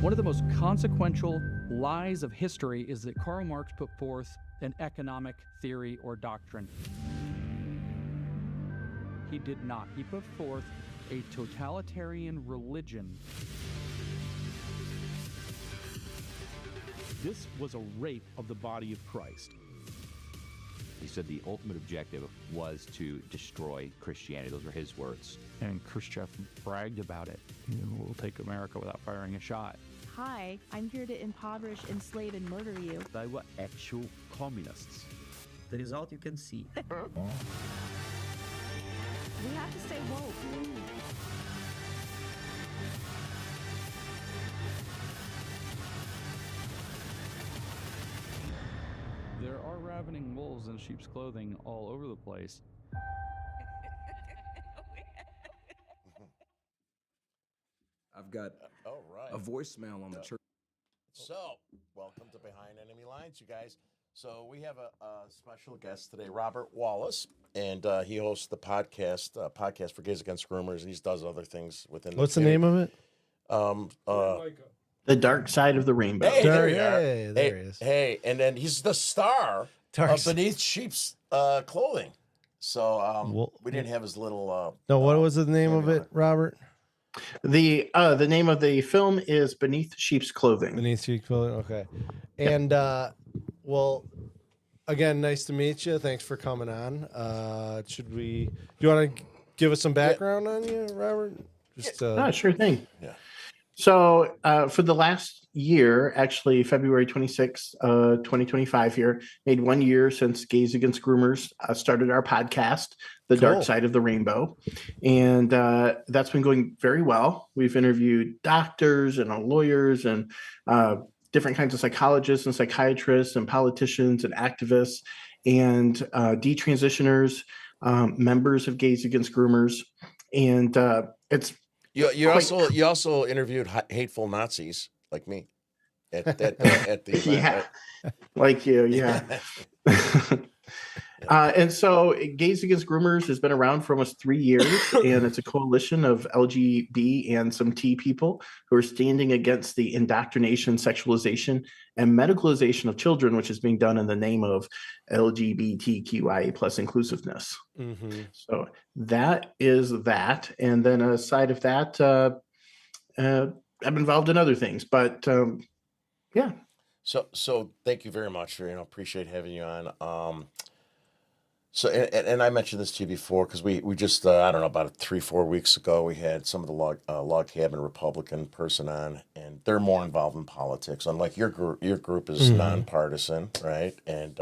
One of the most consequential lies of history is that Karl Marx put forth an economic theory or doctrine. He did not. He put forth a totalitarian religion. This was a rape of the body of Christ. He said the ultimate objective was to destroy Christianity. Those were his words. And Khrushchev bragged about it. We'll take America without firing a shot. Hi, I'm here to impoverish, enslave, and murder you. They were actual communists. The result you can see. We have to stay woke. There are ravening wolves in sheep's clothing all over the place. I've got a voicemail on the church. So, welcome to Behind Enemy Lines, you guys. So we have a special guest today, Robert Wallace, and he hosts the podcast for Gays Against Groomers, and he does other things within. What's the name of it? The Dark Side of the Rainbow. Hey, there you Hey, are. there he is. Hey, and then he's the star of Beneath Sheep's Clothing. So we didn't have his little. No, what was the name of it, Robert? The name of the film is Beneath Sheep's Clothing. Beneath Sheep's Clothing. Okay, and well, again, nice to meet you. Thanks for coming on. Should we? Do you want to give us some background on you, Robert? Just Sure thing. Yeah. So for the last year, actually February 26th, 2025 here, made 1 year since Gays Against Groomers started our podcast, The Dark Side of the Rainbow. And that's been going very well. We've interviewed doctors and lawyers and different kinds of psychologists and psychiatrists and politicians and activists and detransitioners, members of Gays Against Groomers. And it's You also interviewed hateful Nazis like me at the event, yeah, right? like you, yeah. And so Gays Against Groomers has been around for almost 3 years, and it's a coalition of LGB and some T people who are standing against the indoctrination, sexualization, and medicalization of children, which is being done in the name of LGBTQIA plus inclusiveness. Mm-hmm. So that is that. And then aside of that, I'm involved in other things, but yeah. So thank you very much for appreciate having you on. So and I mentioned this to you before because we just I don't know, about 3-4 weeks ago we had some of the log cabin Republican person on, and they're more involved in politics. Unlike your group is nonpartisan, right? And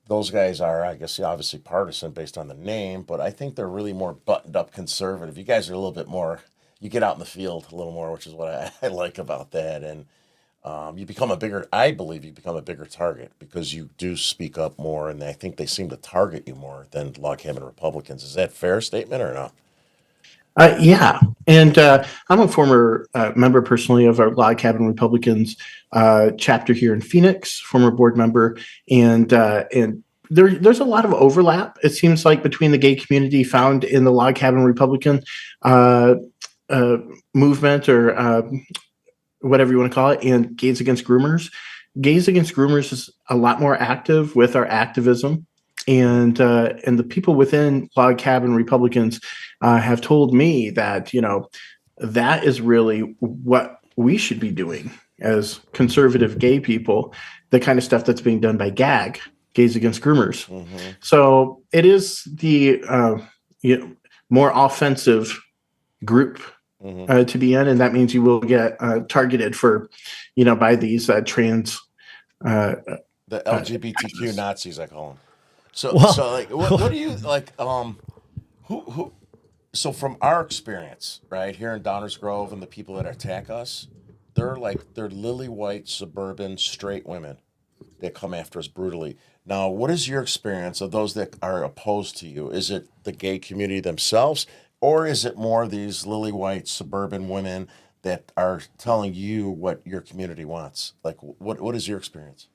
those guys are, I guess, obviously partisan based on the name, but I think they're really more buttoned up conservative. You guys are a little bit more. You get out in the field a little more, which is what I like about that, and. I believe you become a bigger target because you do speak up more, and I think they seem to target you more than log cabin Republicans. Is that a fair statement or not? Yeah, and I'm a former member personally of our Log Cabin Republicans chapter here in Phoenix, former board member, and there's a lot of overlap. It seems like between the gay community found in the Log Cabin Republican movement or whatever you want to call it, and Gays Against Groomers. Gays Against Groomers is a lot more active with our activism, and the people within Log Cabin Republicans have told me that that is really what we should be doing as conservative gay people, the kind of stuff that's being done by GAG, Gays Against Groomers. Mm-hmm. So it is the more offensive group to be in, and that means you will get targeted for, by these trans, the LGBTQ Nazis, I call them. So like, what do you like? Who? So from our experience, right here in Downers Grove, and the people that attack us, they're lily white suburban straight women that come after us brutally. Now, what is your experience of those that are opposed to you? Is it the gay community themselves? Or is it more these lily white suburban women that are telling you what your community wants? Like, what is your experience?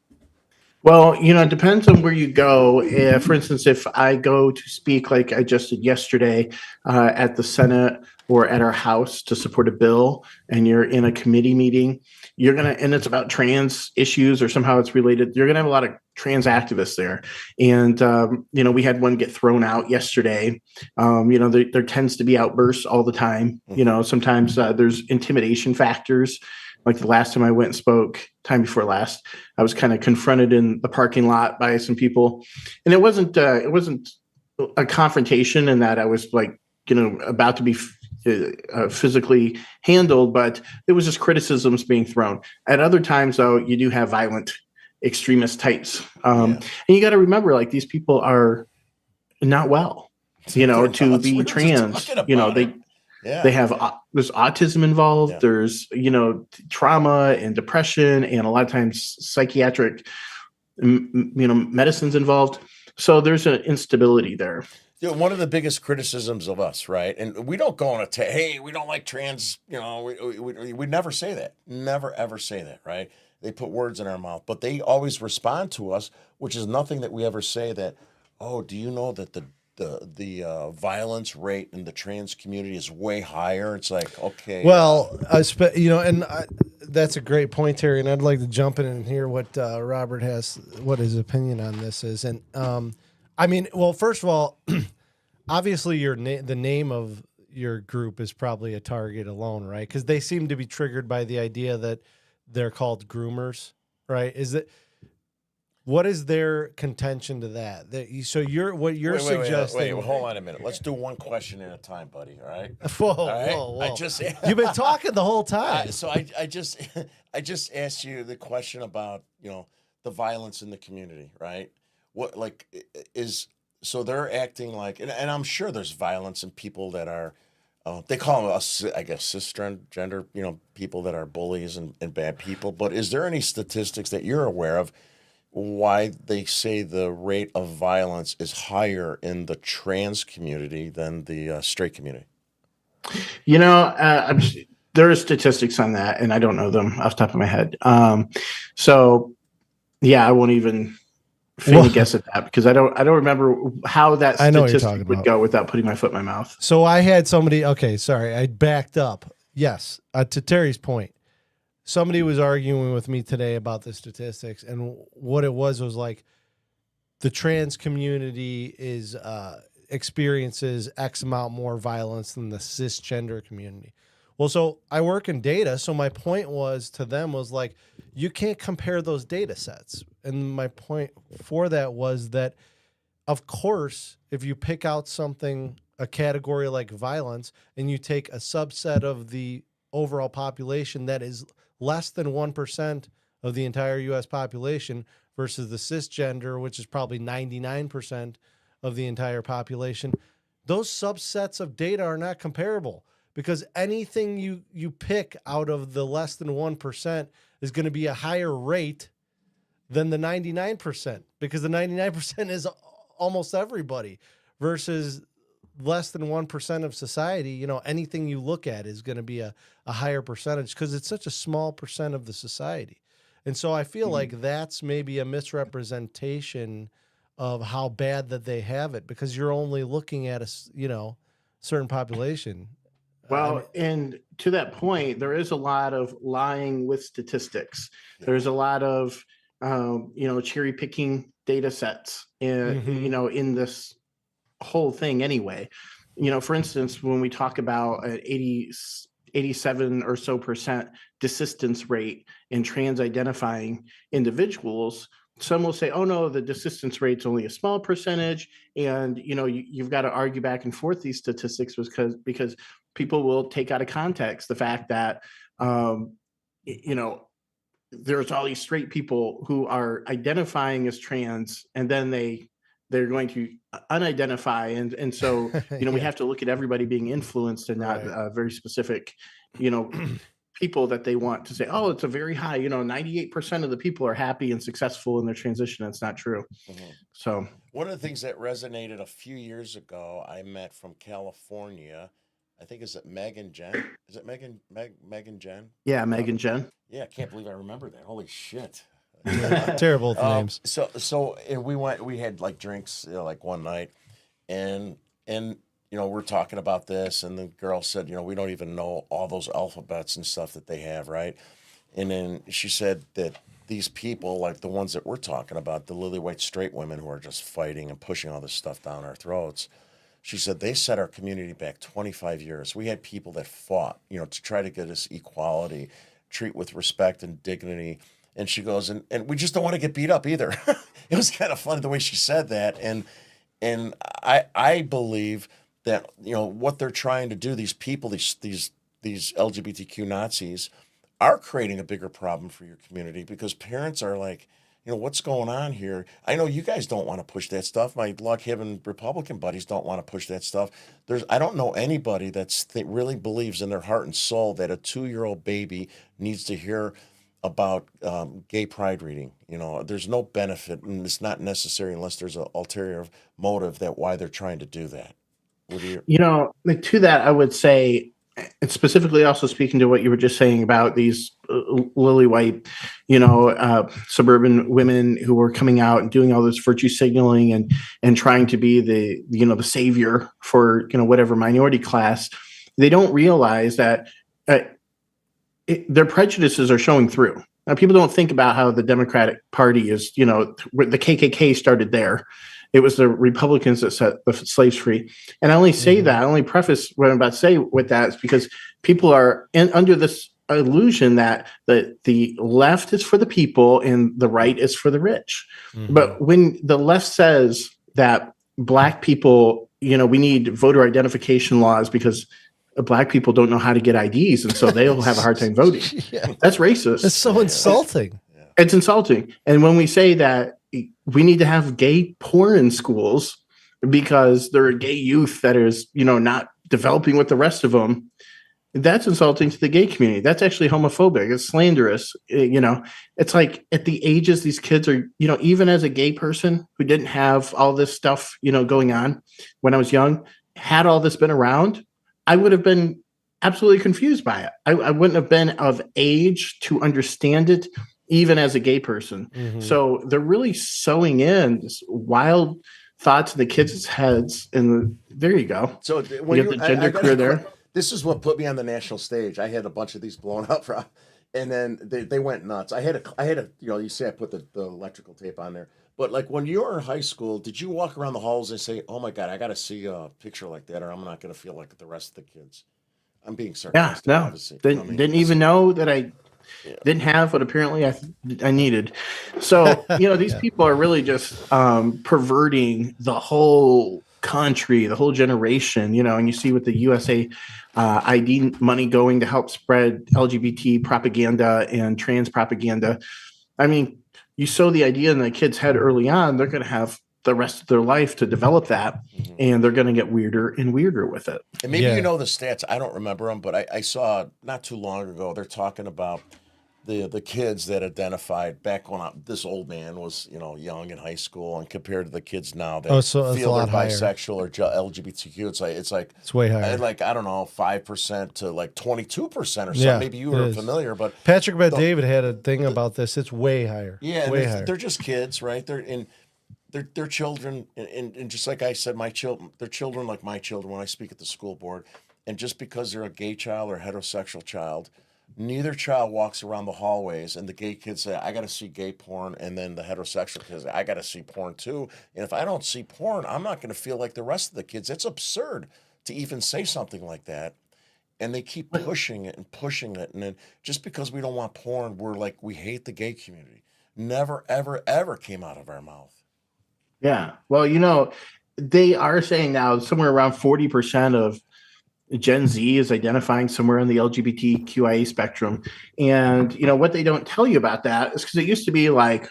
Well, it depends on where you go. For instance, if I go to speak like I just did yesterday at the Senate or at our House to support a bill, and you're in a committee meeting, and it's about trans issues or somehow it's related, you're gonna have a lot of trans activists there. And, we had one get thrown out yesterday. There tends to be outbursts all the time. Sometimes there's intimidation factors. Like the last time I went and spoke, time before last, I was kind of confronted in the parking lot by some people, and it wasn't a confrontation in that I was like, about to be physically handled, but it was just criticisms being thrown. At other times, though, you do have violent extremist types, and you got to remember, like, these people are not well, to be trans. They have there's autism involved. Yeah. There's trauma and depression, and a lot of times psychiatric medicines involved. So there's an instability there. One of the biggest criticisms of us, right? And we don't go on hey, we don't like trans. We never say that. Never ever say that, right? They put words in our mouth, but they always respond to us, which is nothing that we ever say that. Oh, do you know that the violence rate in the trans community is way higher? It's like, okay. Well, that's a great point, Terry, and I'd like to jump in and hear what Robert what his opinion on this is. And well, first of all, obviously the name of your group is probably a target alone, right? Because they seem to be triggered by the idea that they're called groomers, right? What is their contention to that? So what you're suggesting? Wait, hold on a minute. Let's do one question at a time, buddy. All right. Whoa. You've been talking the whole time. So I just asked you the question about the violence in the community, right? What so they're acting like, and I'm sure there's violence in people that are. They call them, I guess, cisgender, people that are bullies and bad people. But is there any statistics that you're aware of why they say the rate of violence is higher in the trans community than the straight community? There are statistics on that, and I don't know them off the top of my head. So, yeah, I won't even guess at that because I don't remember how that statistic would go without putting my foot in my mouth. So I had somebody. Okay, sorry, I backed up. Yes, to Terry's point. Somebody was arguing with me today about the statistics, and what it was like the trans community experiences X amount more violence than the cisgender community. Well, so I work in data, so my point was to them was like, you can't compare those data sets. And my point for that was that, of course, if you pick out a category like violence, and you take a subset of the overall population that is less than 1% of the entire U.S. population versus the cisgender, which is probably 99% of the entire population, those subsets of data are not comparable because anything you pick out of the less than 1% is going to be a higher rate than the 99% because the 99% is almost everybody versus less than 1% of society. Anything you look at is going to be a higher percentage because it's such a small percent of the society. And so I feel like that's maybe a misrepresentation of how bad that they have it because you're only looking at a certain population. Well, and to that point, there is a lot of lying with statistics. Yeah. There's a lot of cherry picking data sets in this whole thing anyway. For instance, when we talk about an 87 or so percent desistance rate in trans identifying individuals, some will say, oh no, the desistance rate's only a small percentage. And, you've got to argue back and forth these statistics because people will take out of context the fact that, there's all these straight people who are identifying as trans and then they're going to unidentify. And so, we have to look at everybody being influenced and not very specific, people that they want to say, oh, it's a very high, 98% of the people are happy and successful in their transition. That's not true. Mm-hmm. So one of the things that resonated a few years ago, I met from California, I think, is it Megan Jen? Is it Megan Jen? Yeah, Megan Jen. Yeah, I can't believe I remember that. Holy shit. Terrible with the names. So and we had like drinks like one night, and we're talking about this, and the girl said, we don't even know all those alphabets and stuff that they have, right? And then she said that these people, like the ones that we're talking about, the lily white straight women who are just fighting and pushing all this stuff down our throats, she said they set our community back 25 years. We had people that fought, to try to get us equality, treat with respect and dignity. And she goes, and we just don't want to get beat up either. It was kind of funny the way she said that. And I believe that, what they're trying to do, these people, these LGBTQ Nazis are creating a bigger problem for your community, because parents are like, what's going on here? I know you guys don't want to push that stuff. My Lock-Haven Republican buddies don't want to push that stuff. I don't know anybody that really believes in their heart and soul that a 2-year-old baby needs to hear about gay pride reading. There's no benefit, and it's not necessary unless there's an ulterior motive that why they're trying to do that. To that, I would say, and specifically also speaking to what you were just saying about these lily white, suburban women who were coming out and doing all this virtue signaling and trying to be the savior for, whatever minority class, they don't realize that their prejudices are showing through. Now, people don't think about how the Democratic Party is, the KKK started there. It was the Republicans that set the slaves free. And I only say that, I only preface what I'm about to say with that is because people are under this illusion that the left is for the people and the right is for the rich. But when the left says that Black people, we need voter identification laws because Black people don't know how to get IDs, and so they'll have a hard time voting. That's racist. It's so insulting. It's insulting. And when we say that we need to have gay porn in schools because there are gay youth that is, not developing with the rest of them, that's insulting to the gay community. That's actually homophobic. It's slanderous. It's like at the ages these kids are, even as a gay person who didn't have all this stuff, going on when I was young, had all this been around, I would have been absolutely confused by it. I wouldn't have been of age to understand it, even as a gay person. So they're really sewing in this wild thoughts in the kids' heads. And there you go. So when you have the gender queer there. This is what put me on the national stage. I had a bunch of these blown up, and then they went nuts. I had a you say I put the electrical tape on there. But like when you were in high school, did you walk around the halls and say, "Oh my God, I got to see a picture like that, or I'm not going to feel like the rest of the kids"? I'm being sarcastic. Yeah, no, obviously. didn't even know that I didn't have what apparently I needed. So these people are really just perverting the whole country, the whole generation. And you see with the USA ID money going to help spread LGBT propaganda and trans propaganda. I mean, you sow the idea in the kids' head early on, they're going to have the rest of their life to develop that, and they're going to get weirder and weirder with it. And maybe you know the stats. I don't remember them, but I saw not too long ago, they're talking about the kids that identified back when this old man was, young in high school, and compared to the kids now that feel they're bisexual or LGBTQ, it's way higher. Like, I don't know, 5% to like 22% or something. Yeah, maybe you were familiar, but Patrick Bet-David had a thing about this. It's way higher. Yeah, way higher. They're just kids, right? They're children, and just like I said, they're children like my children when I speak at the school board. And just because they're a gay child or a heterosexual child, neither child walks around the hallways and the gay kids say, "I got to see gay porn," and then the heterosexual kids say, "I got to see porn too." And if I don't see porn, I'm not going to feel like the rest of the kids. It's absurd to even say something like that. And they keep pushing it and pushing it. And then just because we don't want porn, we're like, we hate the gay community. Never, ever, ever came out of our mouth. Yeah. Well, they are saying now somewhere around 40% of Gen Z is identifying somewhere in the LGBTQIA spectrum. And, what they don't tell you about that is because it used to be like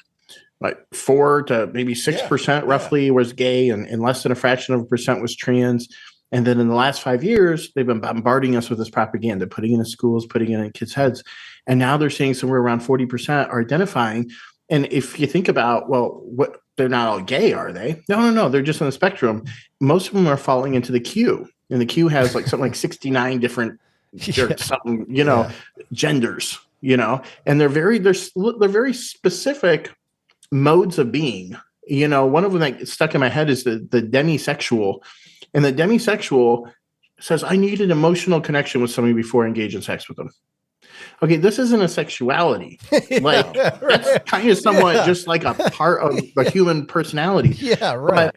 4 to maybe 6% roughly was gay, and less than a fraction of a percent was trans. And then in the last 5 years, they've been bombarding us with this propaganda, putting it in schools, putting it in kids' heads. And now they're saying somewhere around 40% are identifying. And if you think about, what they're not all gay, are they? No. They're just on the spectrum. Most of them are falling into the Q. And the Q has something like 69 different genders. and they're very specific modes of being. One of them that stuck in my head is the demisexual, and the demisexual says, I need an emotional connection with somebody before I engage in sex with them. Okay, this isn't a sexuality. Like, that's kind of somewhat just like a part of the human personality. Yeah, right.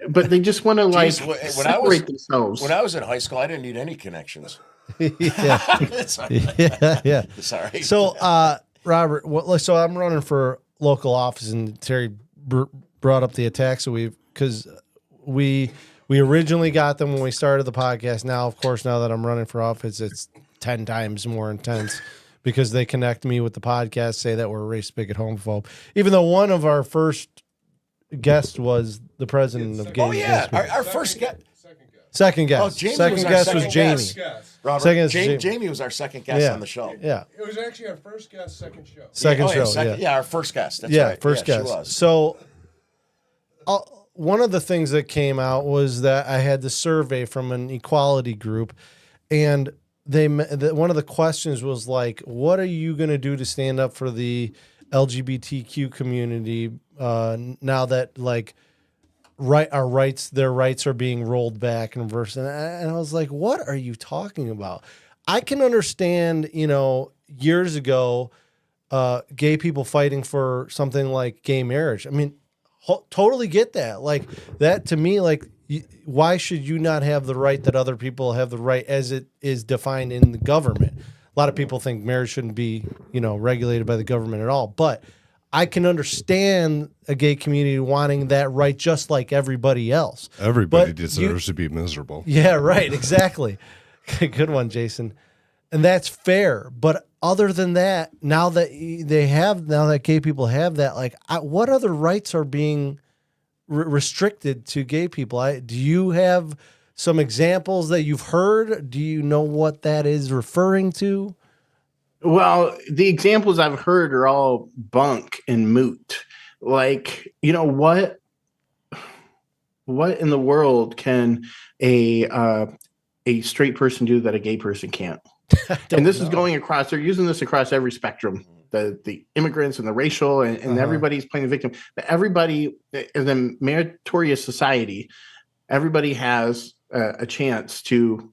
But they just want to separate themselves. When I was in high school, I didn't need any connections. Yeah. Yeah. Sorry. So, Robert, so I'm running for local office, and Terry brought up the attacks because we originally got them when we started the podcast. Now, of course, now that I'm running for office, it's 10 times more intense because they connect me with the podcast, say that we're a race bigot homophobe, even though one of our first guests was the president of Gays Against Groomers. Our first guest. Second guest. Second guest was Jamie. Robert, Jamie was our second guest on the show. Yeah. It was actually our first guest, second show. Second show. Yeah, our first guest. That's right. First guest. She was. So one of the things that came out was that I had the survey from an equality group, and one of the questions was like, what are you going to do to stand up for the LGBTQ community now that like their rights are being rolled back and reversed? And I was like, what are you talking about? I can understand, years ago, gay people fighting for something like gay marriage. I mean, totally get that. Like that to me, like, why should you not have the right that other people have the right as it is defined in the government? A lot of people think marriage shouldn't be, regulated by the government at all. But I can understand a gay community wanting that right just like everybody else. Everybody deserves to be miserable. Yeah, right. Exactly. Good one, Jason. And that's fair. But other than that, now that gay people have that, like, what other rights are being restricted to gay people? Do you have some examples that you've heard? Do you know what that is referring to? Well, the examples I've heard are all bunk and moot. Like, what in the world can a straight person do that a gay person can't? And this is going across, they're using this across every spectrum, the immigrants and the racial, and everybody's playing the victim. But everybody in the meritorious society, everybody has a chance to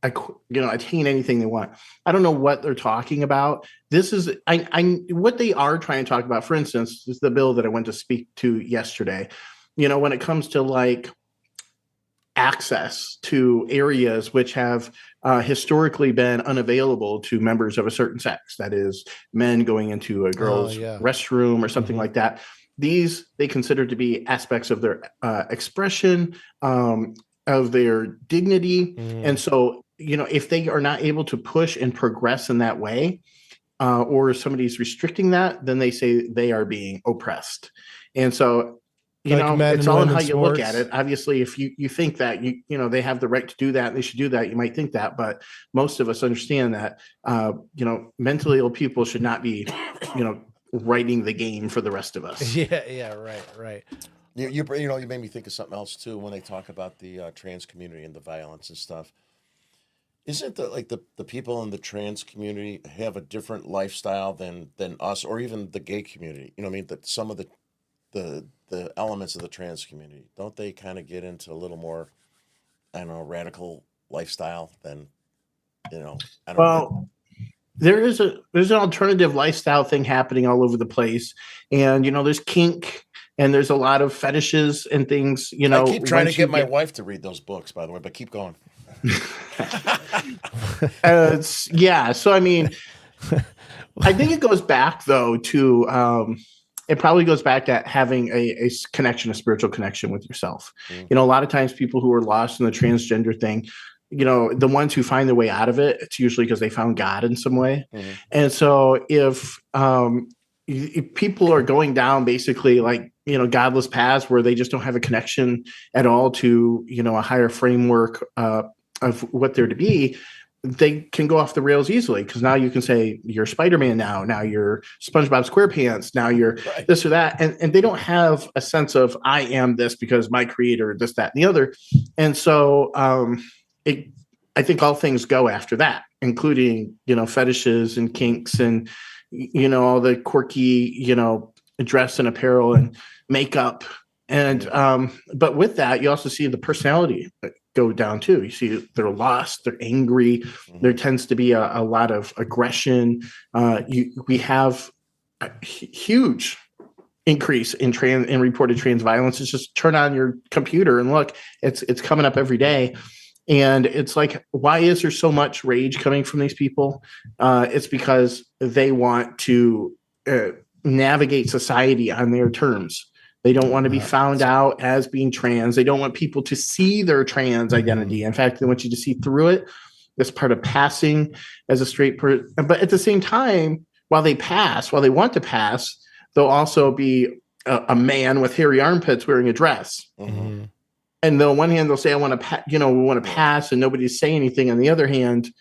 attain anything they want. I don't know what they're talking about. This is what they are trying to talk about. For instance, is the bill that I went to speak to yesterday. When it comes to like access to areas which have historically been unavailable to members of a certain sex, that is, men going into a girl's restroom or something like that. These they consider to be aspects of their expression, of their dignity, and so if they are not able to push and progress in that way, or somebody's restricting that, then they say they are being oppressed. And so it's all in how you look at it. Obviously, if you think that they have the right to do that and they should do that, you might think that, but most of us understand that mentally ill people should not be writing the game for the rest of us. Yeah, right. You made me think of something else too when they talk about the trans community and the violence and stuff. Isn't the people in the trans community have a different lifestyle than us, or even the gay community? That some of the elements of the trans community, don't they kind of get into a little more, radical lifestyle than, there's an alternative lifestyle thing happening all over the place. And, there's kink and there's a lot of fetishes and things, I keep trying to get my wife to read those books, by the way, but keep going. So, I mean, I think it goes back though to, it probably goes back to having a connection, a spiritual connection with yourself. A lot of times people who are lost in the transgender thing, the ones who find their way out of it, it's usually because they found God in some way. And so if people are going down basically like, godless paths where they just don't have a connection at all to, a higher framework of what they're to be, they can go off the rails easily, because now you can say you're Spider-Man now you're SpongeBob SquarePants, now you're this or that. And they don't have a sense of I am this because my creator, this, that, and the other. And so I think all things go after that. including, fetishes and kinks and, all the quirky, dress and apparel and makeup. And, but with that, you also see the personality go down too. You see they're lost, they're angry. There tends to be a lot of aggression. We have a huge increase in reported trans violence. It's just turn on your computer and look, it's coming up every day. And it's like, why is there so much rage coming from these people? It's because they want to navigate society on their terms. They don't want to be found out as being trans. They don't want people to see their trans identity. In fact, they want you to see through it. That's part of passing as a straight person. But at the same time, while they want to pass, they'll also be a man with hairy armpits wearing a dress. Mm-hmm. And on one hand, they'll say, "I want to, we want to pass," and nobody's saying anything. On the other hand,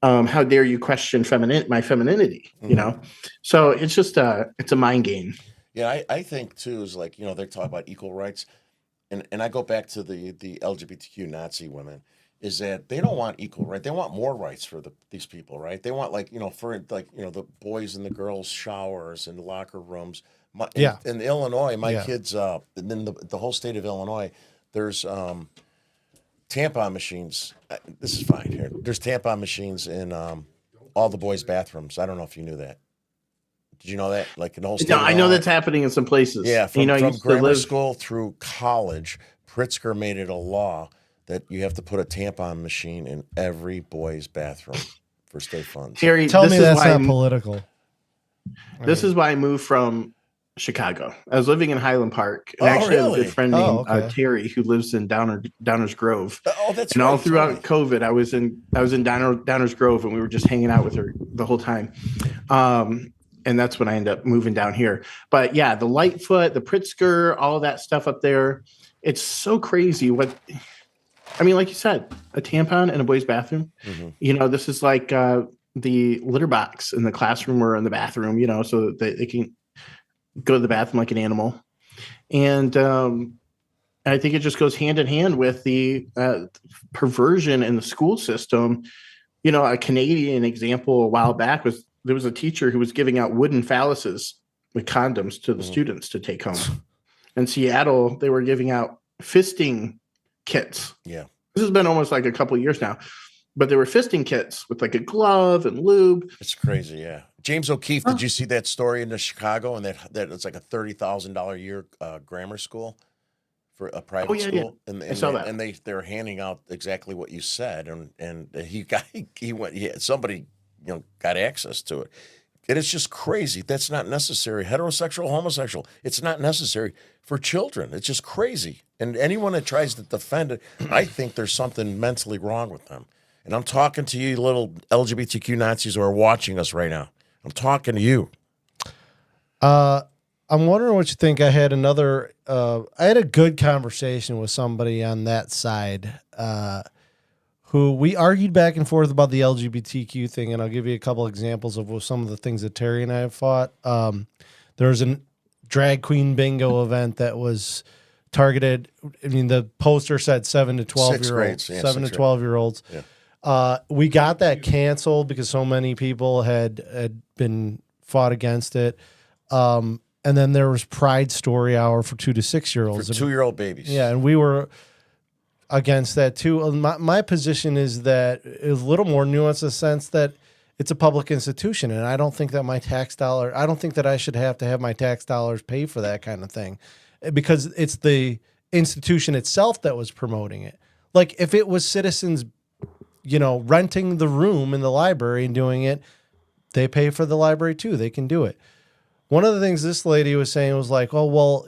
how dare you question my femininity? Mm-hmm. So it's just it's a mind game. Yeah, I think too is like, they're talking about equal rights, and I go back to the LGBTQ Nazi women, is that they don't want equal right. They want more rights for these people, right? They want the boys and the girls showers and locker rooms. In Illinois, my kids, and then the whole state of Illinois, there's tampon machines. This is fine here. There's tampon machines in all the boys' bathrooms. I don't know if you knew that. Did you know that? Like in the whole state? No, I know that's happening in some places. Yeah, from grammar school through college, Pritzker made it a law that you have to put a tampon machine in every boy's bathroom for state funds. Terry, tell me that's not political. This is why I moved from Chicago. I was living in Highland Park. And I have a good friend named Terry who lives in Downers Grove. Oh, that's and right. all throughout COVID, I was in Downers Grove, and we were just hanging out with her the whole time. And that's when I ended up moving down here. But yeah, the Lightfoot, the Pritzker, all of that stuff up there, it's so crazy. Like you said, a tampon in a boy's bathroom. Mm-hmm. This is like the litter box in the classroom or in the bathroom, so that they can go to the bathroom like an animal. And I think it just goes hand in hand with the perversion in the school system. A Canadian example a while back was there was a teacher who was giving out wooden phalluses with condoms to the students to take home. In Seattle, they were giving out fisting kits. Yeah. This has been almost like a couple of years now, but they were fisting kits with like a glove and lube. It's crazy. Yeah. James O'Keefe, did you see that story in Chicago? And that it's like a $30,000 a year grammar school for a private school. Yeah. And I saw that. And they're handing out exactly what you said. And somebody got access to it. And it's just crazy. That's not necessary. Heterosexual, homosexual, it's not necessary for children. It's just crazy. And anyone that tries to defend it, I think there's something mentally wrong with them. And I'm talking to you little LGBTQ Nazis who are watching us right now. I'm talking to you. I'm wondering what you think. I had a good conversation with somebody on that side, who we argued back and forth about the LGBTQ thing, and I'll give you a couple examples of some of the things that Terry and I have fought. There was a drag queen bingo event that was targeted. I mean, the poster said 7 to 12-year-olds. 7 to 12-year-olds. Yeah. We got that canceled because so many people had been fought against it. And then there was Pride Story Hour for 2 to 6-year-olds. For 2-year-old babies. Yeah, and we were against that too. My position is that it's a little more nuanced in the sense that it's a public institution, and I don't think that I don't think that I should have to have my tax dollars pay for that kind of thing, because it's the institution itself that was promoting it. Like if it was citizens, renting the room in the library and doing it, they pay for the library too. They can do it. One of the things this lady was saying was like, oh, well,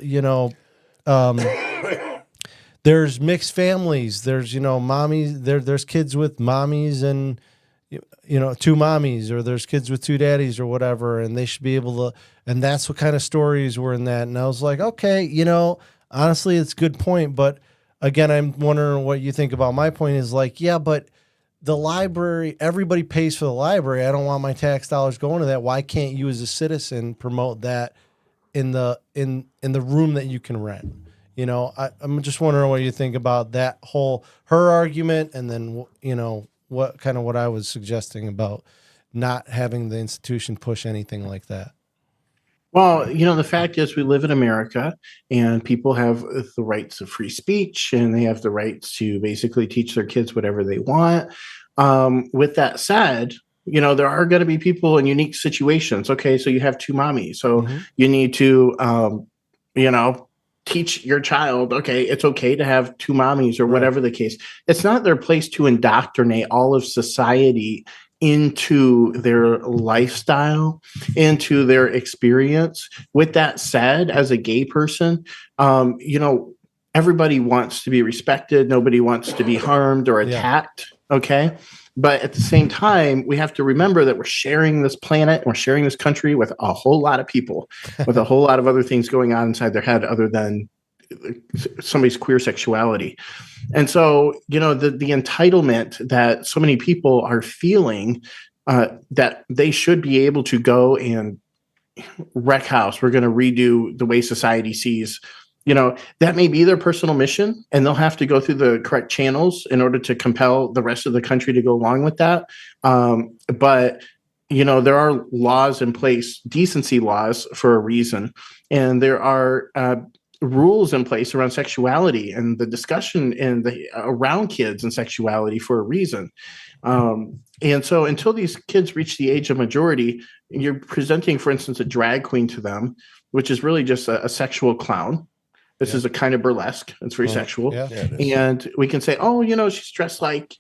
there's mixed families. There's, mommies. There's kids with mommies and, 2 mommies, or there's kids with 2 daddies or whatever, and they should be able to. And that's what kind of stories were in that. And I was like, okay, honestly, it's a good point. But again, I'm wondering what you think about my point is like, yeah, but the library, everybody pays for the library. I don't want my tax dollars going to that. Why can't you as a citizen promote that in the room that you can rent? I'm just wondering what you think about that her argument, and then, what I was suggesting about not having the institution push anything like that. Well, the fact is we live in America and people have the rights of free speech and they have the rights to basically teach their kids whatever they want. With that said, there are going to be people in unique situations. Okay, so you have two mommies. So you need to, teach your child, okay, it's okay to have two mommies or whatever the case. It's not their place to indoctrinate all of society into their lifestyle, into their experience. With that said, as a gay person, everybody wants to be respected. Nobody wants to be harmed or attacked. Okay. But at the same time, we have to remember that we're sharing this planet, we're sharing this country with a whole lot of people, with a whole lot of other things going on inside their head other than somebody's queer sexuality. And so, the entitlement that so many people are feeling, that they should be able to go and wreck house. We're going to redo the way society sees, that may be their personal mission, and they'll have to go through the correct channels in order to compel the rest of the country to go along with that. But there are laws in place, decency laws for a reason. And there are rules in place around sexuality and the discussion around kids and sexuality for a reason. And so until these kids reach the age of majority, you're presenting, for instance, a drag queen to them, which is really just a sexual clown. This is a kind of burlesque. It's very sexual. Yeah, and we can say, oh, she's dressed like,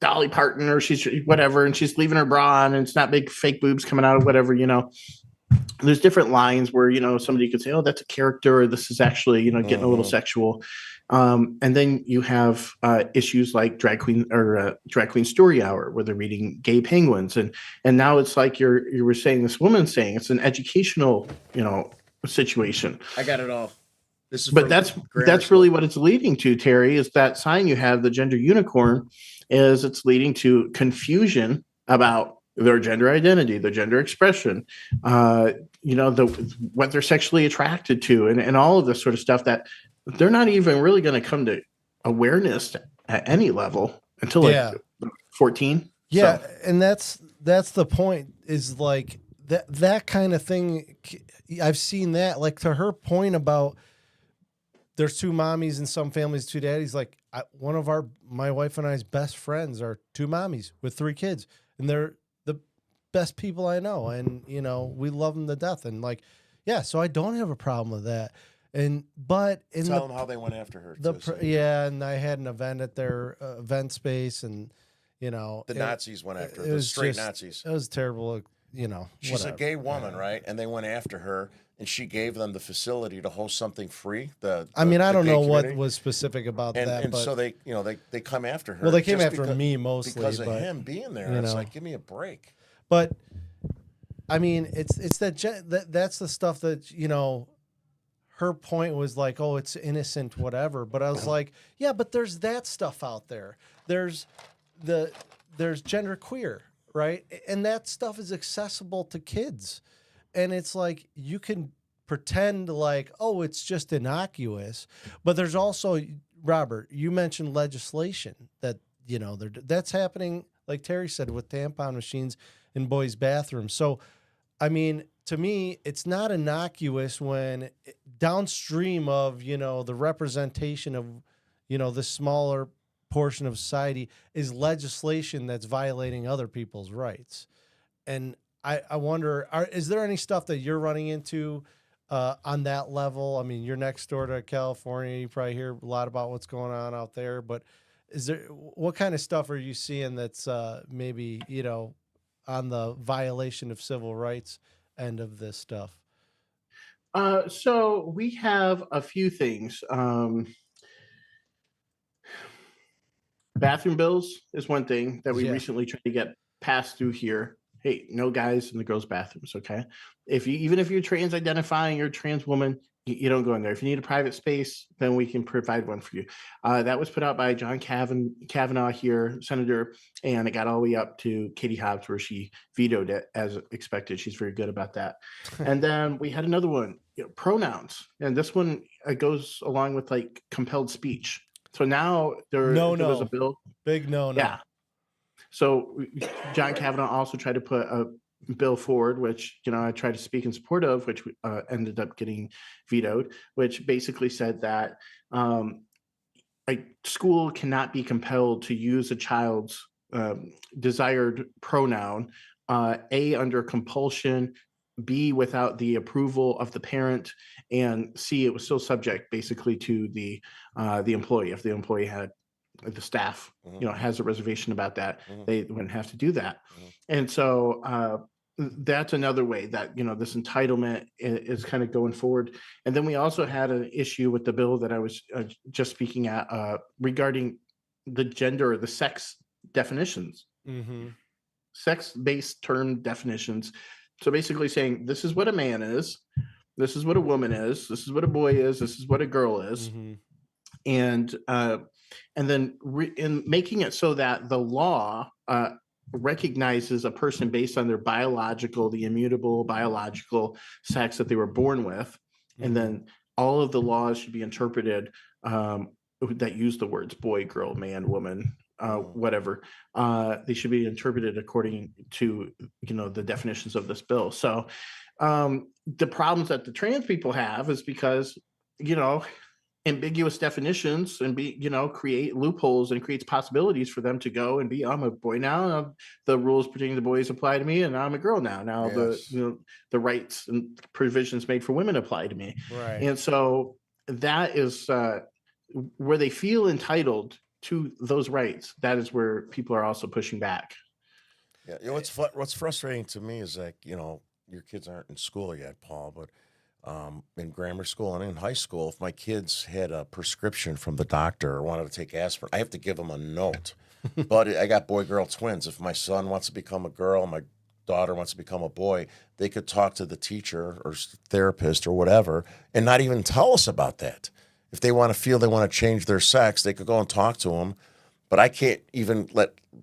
Dolly Parton, or she's whatever, and she's leaving her bra on and it's not big fake boobs coming out or whatever, There's different lines where, somebody could say, oh, that's a character, or this is actually, getting a little sexual. And then you have issues like Drag Queen Story Hour, where they're reading Gay Penguins. And now it's like you were saying, this woman's saying it's an educational, situation. I got it all. But that's really what it's leading to, Terry, is that sign you have, the gender unicorn, is it's leading to confusion about their gender identity, their gender expression, what they're sexually attracted to, and all of this sort of stuff that they're not even really going to come to awareness at any level until 14. Yeah. So. And that's the point, is like that kind of thing. I've seen that, like, to her point about there's two mommies in some families, two daddies. Like, my wife and I's best friends are two mommies with 3 kids, and they're the best people I know. And, we love them to death. And so I don't have a problem with that. But tell them how they went after her. And I had an event at their event space, and, the Nazis went after her, the straight Nazis. It was terrible. She's a gay woman, right? And they went after her. And she gave them the facility to host something free. I don't know what was specific about that. And but, so they come after her. Well, they came after me mostly because of him being there. It's like, give me a break. But it's that's the stuff that her point was like, oh, it's innocent, whatever. But I was like, yeah, but there's that stuff out there. There's genderqueer, right? And that stuff is accessible to kids. And it's like, you can pretend like, oh, it's just innocuous. But there's also, Robert, you mentioned legislation that, that's happening, like Terry said, with tampon machines in boys' bathrooms. So, to me, it's not innocuous when downstream of, the representation of, the smaller portion of society is legislation that's violating other people's rights. And I wonder, is there any stuff that you're running into on that level? You're next door to California. You probably hear a lot about what's going on out there. But what kind of stuff are you seeing that's maybe, on the violation of civil rights end of this stuff? So we have a few things. Bathroom bills is one thing that we recently tried to get passed through here. Hey, no guys in the girls' bathrooms, okay? Even if you're trans identifying, you're a trans woman, you don't go in there. If you need a private space, then we can provide one for you. That was put out by John Kavanaugh here, Senator, and it got all the way up to Katie Hobbs, where she vetoed it as expected. She's very good about that. And then we had another one, pronouns, and this one goes along with like compelled speech. So now there was a bill. Big no. Yeah. So John Kavanaugh also tried to put a bill forward, which, I tried to speak in support of, which ended up getting vetoed, which basically said that a school cannot be compelled to use a child's desired pronoun, A, under compulsion, B, without the approval of the parent, and C, it was still subject basically to the employee. If the employee had, the staff, has a reservation about that, they wouldn't have to do that. And so that's another way that, this entitlement is kind of going forward. And then we also had an issue with the bill that I was just speaking at regarding the gender or the sex definitions, sex-based term definitions. So basically saying, this is what a man is, this is what a woman is, this is what a boy is, this is what a girl is. And then in making it so that the law recognizes a person based on their the immutable biological sex that they were born with. And then all of the laws should be interpreted that use the words boy, girl, man, woman, whatever. They should be interpreted according to, the definitions of this bill. So the problems that the trans people have is because, ambiguous definitions and create loopholes and creates possibilities for them to go and be, I'm a boy now, the rules pertaining to boys apply to me, and I'm a girl now. The rights and provisions made for women apply to me. Right. And so that is where they feel entitled to those rights. That is where people are also pushing back. Yeah, what's frustrating to me is that, your kids aren't in school yet, Paul, but in grammar school and in high school, if my kids had a prescription from the doctor or wanted to take aspirin, I have to give them a note. But I got boy-girl twins. If my son wants to become a girl, my daughter wants to become a boy, they could talk to the teacher or therapist or whatever and not even tell us about that. If they want to change their sex, they could go and talk to them. But I can't even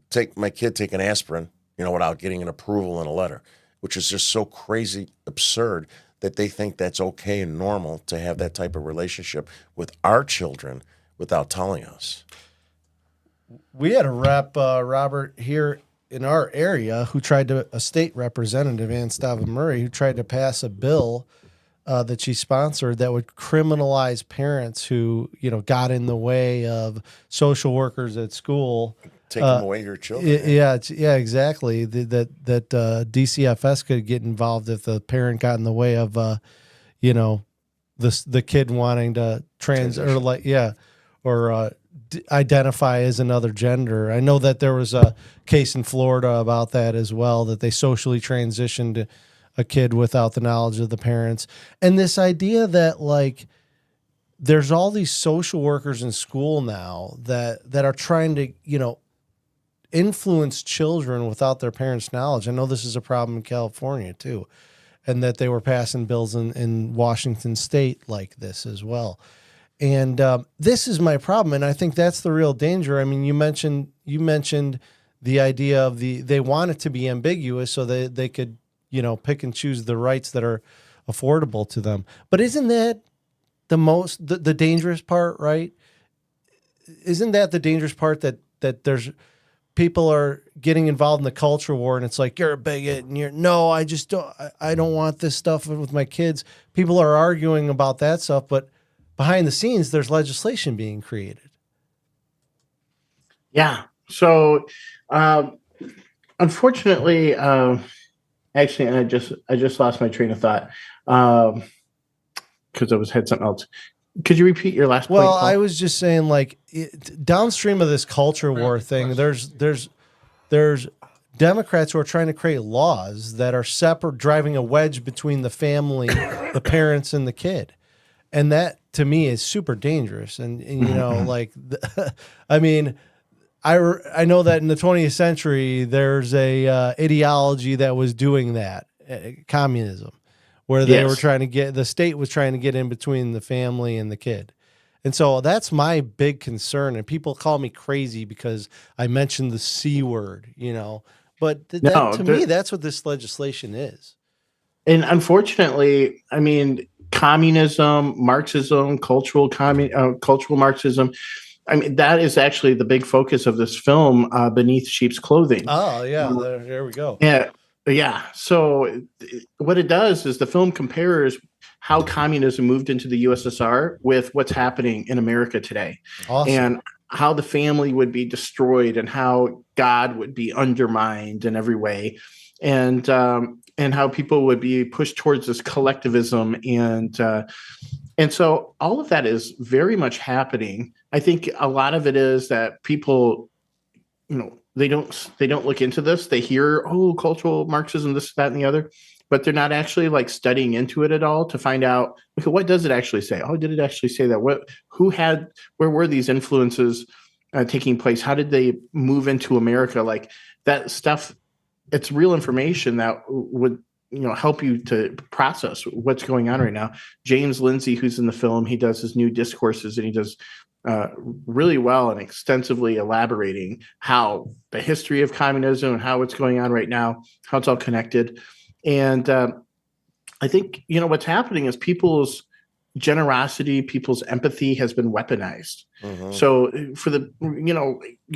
take my kid take an aspirin, without getting an approval in a letter, which is just so crazy absurd that they think that's okay and normal to have that type of relationship with our children without telling us. We had a rep, Robert, here in our area a state representative, Ann Stava Murray, who tried to pass a bill that she sponsored that would criminalize parents who, got in the way of social workers at school. Taking away your children. Yeah, exactly. That DCFS could get involved if the parent got in the way of, the kid wanting to identify as another gender. I know that there was a case in Florida about that as well, that they socially transitioned a kid without the knowledge of the parents. And this idea that there's all these social workers in school now that are trying to, influence children without their parents' knowledge. I know this is a problem in California too, and that they were passing bills in Washington State like this as well. And this is my problem, and I think that's the real danger. I mean, you mentioned the idea of they want it to be ambiguous so that they could, pick and choose the rights that are affordable to them. But isn't that the dangerous part, right? Isn't that the dangerous part that there's people are getting involved in the culture war, and it's like, you're a bigot, and I don't want this stuff with my kids. People are arguing about that stuff, but behind the scenes, there's legislation being created. Yeah. So, unfortunately, actually, and I just lost my train of thought because I had something else. Could you repeat your last point? Well, I was just saying, downstream of this culture war thing, there's Democrats who are trying to create laws that are separate, driving a wedge between the family, the parents, and the kid. And that, to me, is super dangerous. And I mean, I know that in the 20th century, there's a ideology that was doing that, communism, where they were trying to the state was trying to get in between the family and the kid. And so that's my big concern. And people call me crazy because I mentioned the C word, but to me, that's what this legislation is. And unfortunately, I mean, communism, Marxism, cultural Marxism, I mean, that is actually the big focus of this film, Beneath Sheep's Clothing. Oh yeah, there we go. Yeah, yeah. So what it does is the film compares how communism moved into the USSR with what's happening in America today, and how the family would be destroyed, and how God would be undermined in every way, and how people would be pushed towards this collectivism, and so all of that is very much happening. I think a lot of it is that people, they don't look into this. They hear, oh, cultural Marxism, this, that, and the other, but they're not actually like studying into it at all to find out, okay, what does it actually say? Oh, did it actually say that? Where were these influences taking place? How did they move into America? Like that stuff, it's real information that would, help you to process what's going on right now. James Lindsay, who's in the film, he does his new discourses, and he does really well and extensively elaborating how the history of communism and how it's going on right now, how it's all connected. And I think, what's happening is people's generosity, people's empathy has been weaponized. Mm-hmm. So for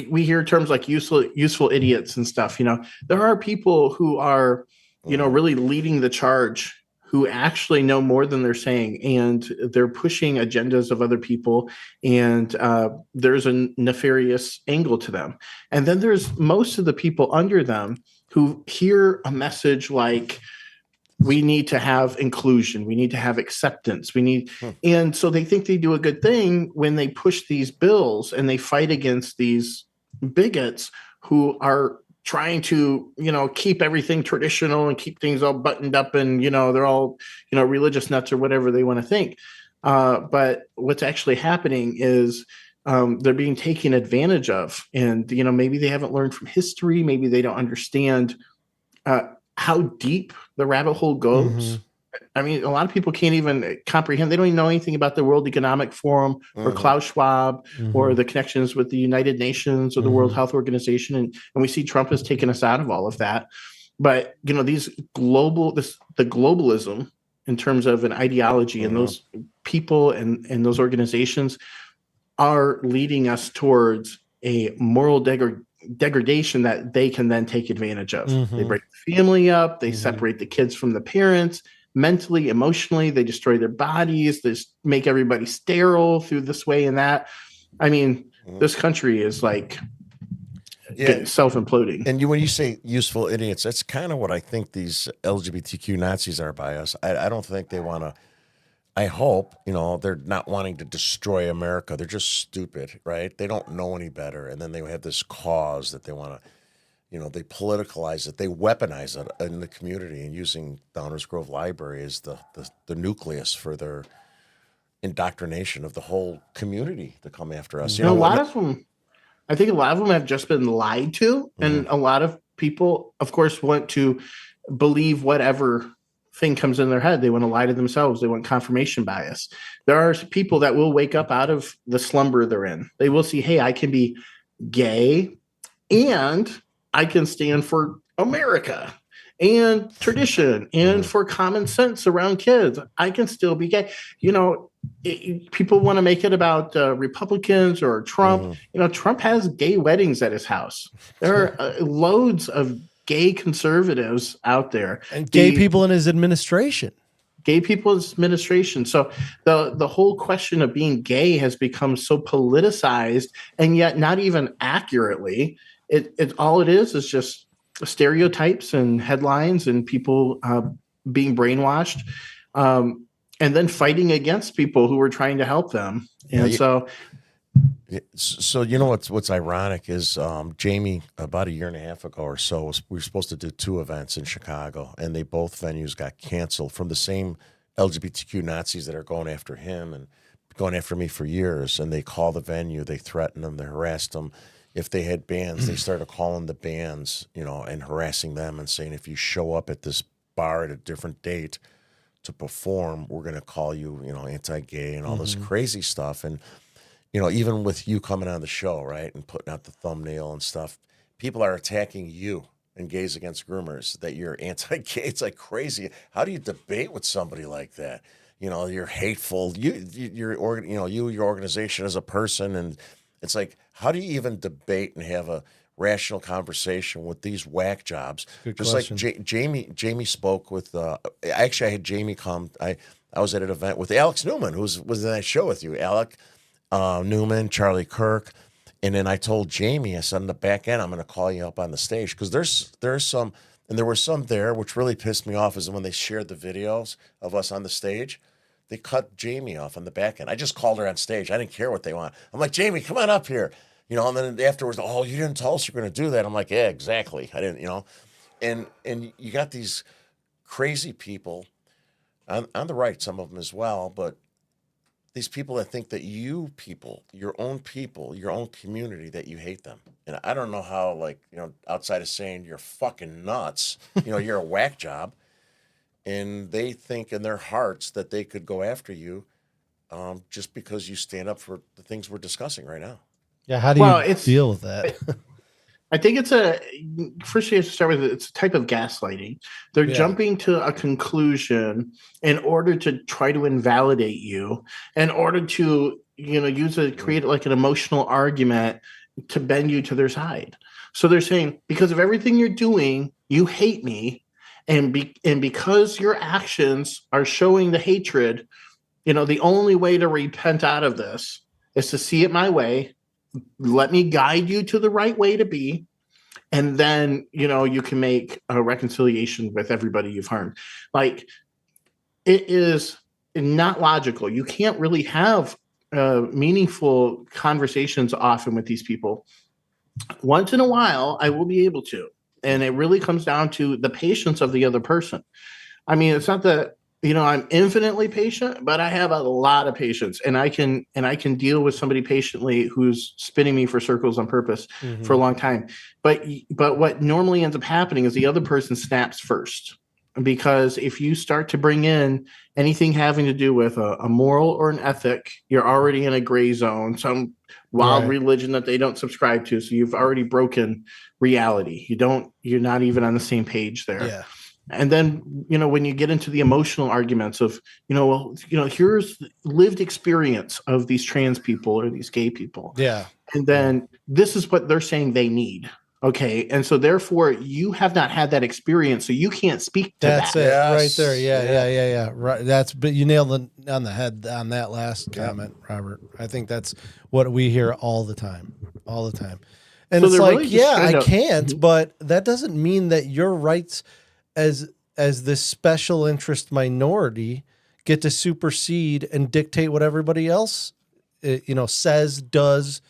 we hear terms like useful idiots and stuff. There are people who are, really leading the charge, who actually know more than they're saying, and they're pushing agendas of other people, and there's a nefarious angle to them. And then there's most of the people under them who hear a message like, we need to have inclusion, we need to have acceptance, and so they think they do a good thing when they push these bills and they fight against these bigots who are trying to, keep everything traditional and keep things all buttoned up, and, they're all, religious nuts or whatever they want to think. But what's actually happening is they're being taken advantage of. And, maybe they haven't learned from history. Maybe they don't understand how deep the rabbit hole goes. Mm-hmm. I mean, a lot of people can't even comprehend. They don't even know anything about the World Economic Forum or Klaus Schwab or the connections with the United Nations or the World Health Organization. And we see Trump has taken us out of all of that. But, the globalism in terms of an ideology and those people and those organizations are leading us towards a moral degradation that they can then take advantage of. They break the family up. They separate the kids from the parents. Mentally, emotionally, they destroy their bodies. They make everybody sterile through this way and that. I mean, this country is like self-imploding. And when you say useful idiots, that's kind of what I think these LGBTQ Nazis are by us. I don't think they want to. I hope, they're not wanting to destroy America. They're just stupid, right? They don't know any better. And then they have this cause that they want to, they politicalize it. They weaponize it in the community, and using Downers Grove Library as the nucleus for their indoctrination of the whole community to come after us. A lot of them, I think a lot of them have just been lied to. And a lot of people, of course, want to believe whatever thing comes in their head. They want to lie to themselves. They want confirmation bias. There are people that will wake up out of the slumber they're in. They will see, hey, I can be gay and I can stand for America and tradition and for common sense around kids. I can still be gay. People want to make it about Republicans or Trump. Trump has gay weddings at his house. There are loads of gay conservatives out there, and gay people in his administration. So the whole question of being gay has become so politicized, and yet not even accurately. It all it is just stereotypes and headlines and people being brainwashed, and then fighting against people who were trying to help them. And so what's ironic is Jamie, about a year and a half ago or so, we were supposed to do 2 events in Chicago, and both venues got canceled from the same LGBTQ Nazis that are going after him and going after me for years. And they call the venue, they threaten them, they harassed them. If they had bands, they started calling the bands, and harassing them and saying, if you show up at this bar at a different date to perform, we're going to call you, anti-gay and all this crazy stuff. And even with you coming on the show, right, and putting out the thumbnail and stuff, people are attacking you and Gays Against Groomers, that you're anti-gay. It's like crazy. How do you debate with somebody like that? You're hateful. Your organization as a person, and It's like, how do you even debate and have a rational conversation with these whack jobs? Good Just question. like Jamie spoke with. Actually, I had Jamie come. I was at an event with Alex Newman, who was in that show with you, Alec Newman, Charlie Kirk, and then I told Jamie, I said, on the back end, I'm going to call you up on the stage, because there's some, and there were some there, which really pissed me off, is when they shared the videos of us on the stage. They cut Jamie off on the back end. I just called her on stage. I didn't care what they want. I'm like, Jamie, come on up here. And then afterwards, oh, you didn't tell us you're going to do that. I'm like, yeah, exactly. I didn't, and you got these crazy people on the right, some of them as well, but these people that think that people, your own community, that you hate them. And I don't know how, outside of saying you're fucking nuts, you're a whack job, and they think in their hearts that they could go after you just because you stand up for the things we're discussing right now. Yeah, how do you deal with that? I think first you have to start with, it's a type of gaslighting. They're jumping to a conclusion in order to try to invalidate you, in order to, create like an emotional argument to bend you to their side. So they're saying, because of everything you're doing, you hate me. And because your actions are showing the hatred, the only way to repent out of this is to see it my way. Let me guide you to the right way to be. And then, you can make a reconciliation with everybody you've harmed. Like, it is not logical. You can't really have meaningful conversations often with these people. Once in a while, I will be able to. And it really comes down to the patience of the other person. I mean, it's not that, I'm infinitely patient, but I have a lot of patience, and I can deal with somebody patiently who's spinning me for circles on purpose for a long time. But what normally ends up happening is the other person snaps first, because if you start to bring in anything having to do with a moral or an ethic, you're already in a gray zone, some wild religion that they don't subscribe to. So you've already broken reality. You're not even on the same page there. Yeah. And then, when you get into the emotional arguments of, here's lived experience of these trans people or these gay people. Yeah. And then this is what they're saying they need. Okay. And so therefore you have not had that experience, so you can't speak to That's that. it right there. Yeah. Right. But you nailed it on the head on that last comment, Robert. I think that's what we hear all the time. And So it's they're like, really just trying I to- can't, but that doesn't mean that your rights as this special interest minority get to supersede and dictate what everybody else, says, does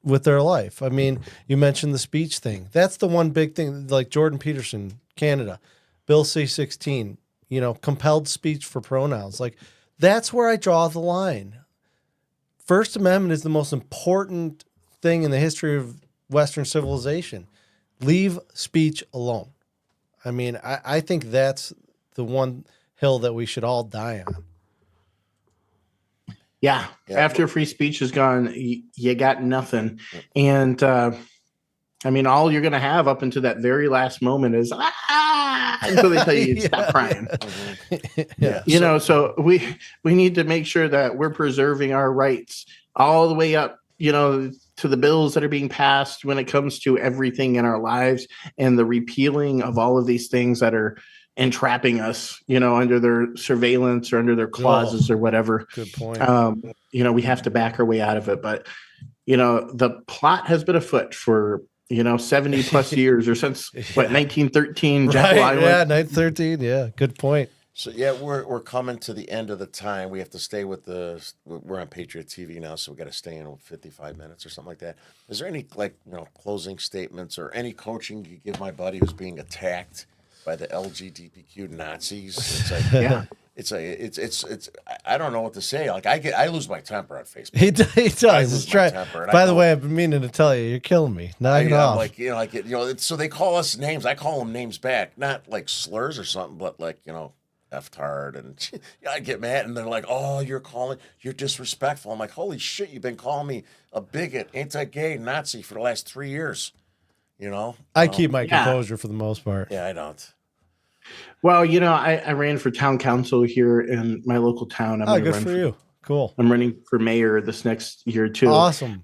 with their life. I mean, you mentioned the speech thing. That's the one big thing, like Jordan Peterson, Canada, Bill C-16, compelled speech for pronouns. Like, that's where I draw the line. First Amendment is the most important thing in the history of Western civilization. Leave speech alone. I mean, I think that's the one hill that we should all die on. Yeah. After free speech is gone, you got nothing. And all you're going to have up until that very last moment is until they tell you to stop crying. So we need to make sure that we're preserving our rights all the way up, to the bills that are being passed when it comes to everything in our lives, and the repealing of all of these things that are entrapping us, under their surveillance or under their clauses or whatever. Good point. We have to back our way out of it. But, the plot has been afoot for, 70 plus years, or since 1913, Jekyll Island. Yeah, 1913. Yeah, good point. So we're coming to the end of the time. We have to stay with we're on Patriot TV now, so we got to stay in 55 minutes or something like that. Is there any closing statements or any coaching you give my buddy who's being attacked by the LGBTQ Nazis? It's like I don't know what to say. Like, I lose my temper on Facebook. He does. By the way, I've been meaning to tell you, you're killing me. Knock it off. So they call us names. I call them names back, not like slurs or something, but like F-tard, and I get mad, and they're like, "Oh, you're disrespectful." I'm like, "Holy shit, you've been calling me a bigot, anti-gay, Nazi for the last 3 years." I keep my composure for the most part. Yeah, I don't. Well, I ran for town council here in my local town. Good for you. Cool. I'm running for mayor this next year too. Awesome.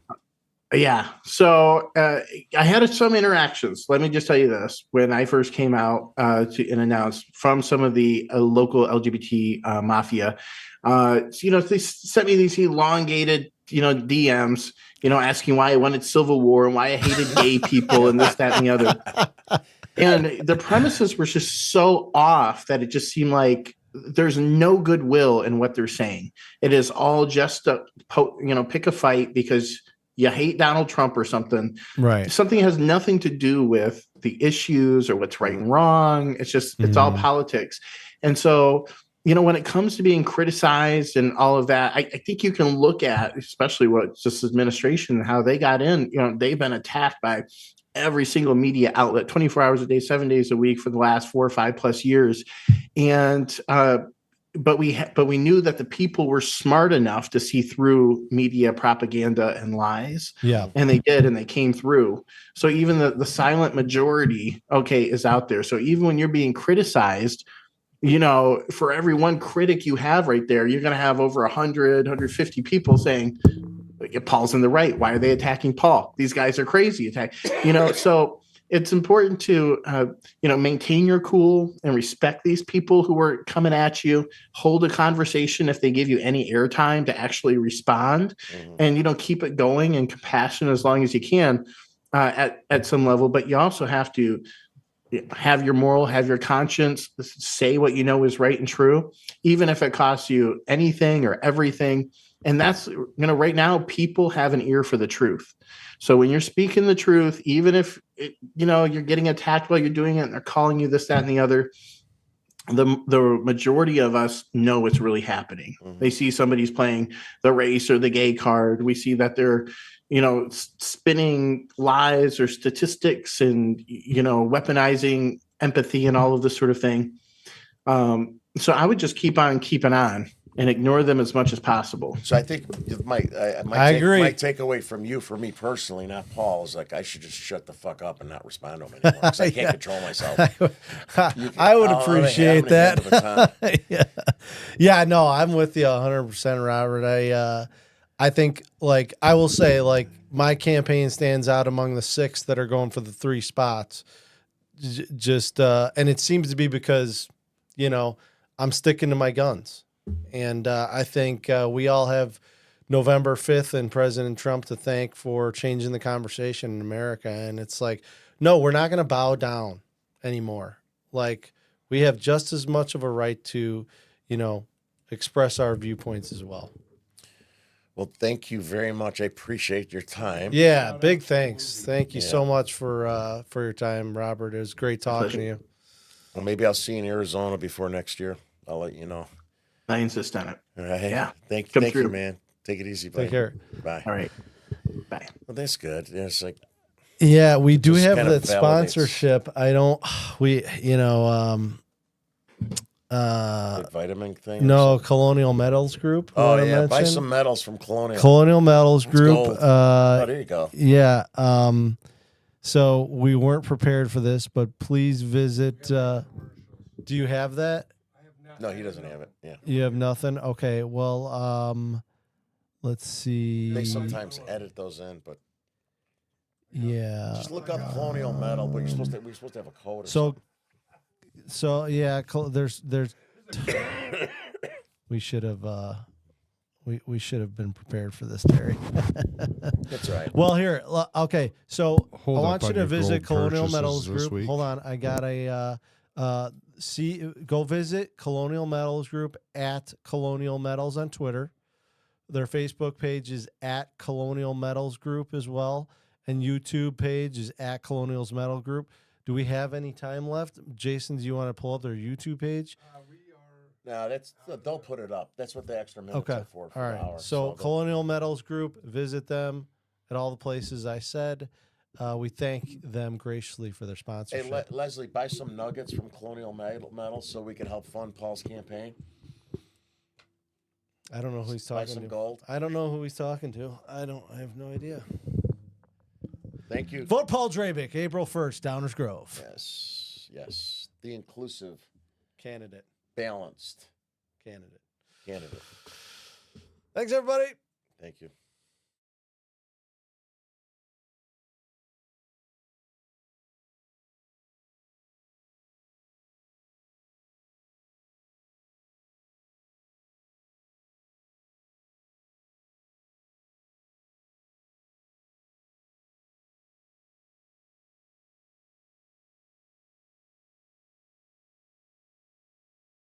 Yeah. So I had some interactions. Let me just tell you this. When I first came out and announced from some of the local LGBT mafia, they sent me these elongated, DMs, asking why I wanted civil war and why I hated gay people and this, that, and the other. And the premises were just so off that it just seemed like there's no goodwill in what they're saying. It is all just pick a fight because you hate Donald Trump or something. Right. Something has nothing to do with the issues or what's right and wrong. It's just, it's all politics. And so, when it comes to being criticized and all of that, I think you can look at, especially what this administration and how they got in, they've been attacked by every single media outlet 24 hours a day, 7 days a week for the last 4 or 5 plus years. And, but we knew that the people were smart enough to see through media propaganda and lies. Yeah. And they did, and they came through. So even the silent majority, is out there. So even when you're being criticized, for every one critic you have right there, you're going to have over 100, 150 people saying, Paul's in the right. Why are they attacking Paul? These guys are crazy. So it's important to, maintain your cool and respect these people who are coming at you. Hold a conversation if they give you any airtime to actually respond, and keep it going and compassion as long as you can at some level. But you also have to have your moral, have your conscience, say what you know is right and true, even if it costs you anything or everything. And that's, right now people have an ear for the truth. So when you're speaking the truth, even if, you're getting attacked while you're doing it and they're calling you this, that, and the other, the majority of us know what's really happening. They see somebody's playing the race or the gay card. We see that they're, spinning lies or statistics and, weaponizing empathy and all of this sort of thing. So I would just keep on keeping on and ignore them as much as possible. So I think my agree. My takeaway from you, for me personally, not Paul, is like I should just shut the fuck up and not respond to him anymore because I can't control myself. I would appreciate that. Yeah, no, I'm with you 100%, Robert. I think, I will say, my campaign stands out among the 6 that are going for the 3 spots. And it seems to be because, I'm sticking to my guns. And I think we all have November 5th and President Trump to thank for changing the conversation in America. And it's no, we're not going to bow down anymore. We have just as much of a right to, express our viewpoints as well. Well, thank you very much. I appreciate your time. Yeah, big thanks. Thank you so much for your time, Robert. It was great talking to you. Well, maybe I'll see you in Arizona before next year. I'll let you know. I insist on it. All right. Yeah. Thank you, man. Take it easy, buddy. Take care. Bye. All right. Bye. Well, that's good. Yeah, it's yeah, we do just have kind of that sponsorship. the vitamin thing. No, Colonial Metals Group. Oh yeah, buy some metals from Colonial. Colonial Metals Group. Oh, there you go. Yeah. So we weren't prepared for this, but please visit. Do you have that? No, he doesn't have it. Yeah. You have nothing? Okay. Well, let's see. They sometimes edit those in, but yeah. just look up Colonial Metal. But we're supposed to have a code. Or so yeah. There's. We should have. We should have been prepared for this, Terry. That's right. Well, here. Okay. So I want you to visit Colonial Metals Group. Week. Hold on. I got go visit Colonial Metals Group at Colonial Metals on Twitter. Their Facebook page is at Colonial Metals Group as well, and YouTube page is at Colonials Metal Group. Do we have any time left? Jason, do you want to pull up their YouTube page? No, don't put it up. That's what the extra minutes are for. All right. Hour, so Colonial Metals Group, visit them at all the places I said. We thank them graciously for their sponsorship. Hey, Leslie, buy some nuggets from Colonial Metals so we can help fund Paul's campaign. I don't know who he's talking to. Buy some gold. I don't know who he's talking to. I have no idea. Thank you. Vote Paul Drabick, April 1st, Downers Grove. Yes. The inclusive candidate. Balanced candidate. Candidate. Thanks, everybody. Thank you.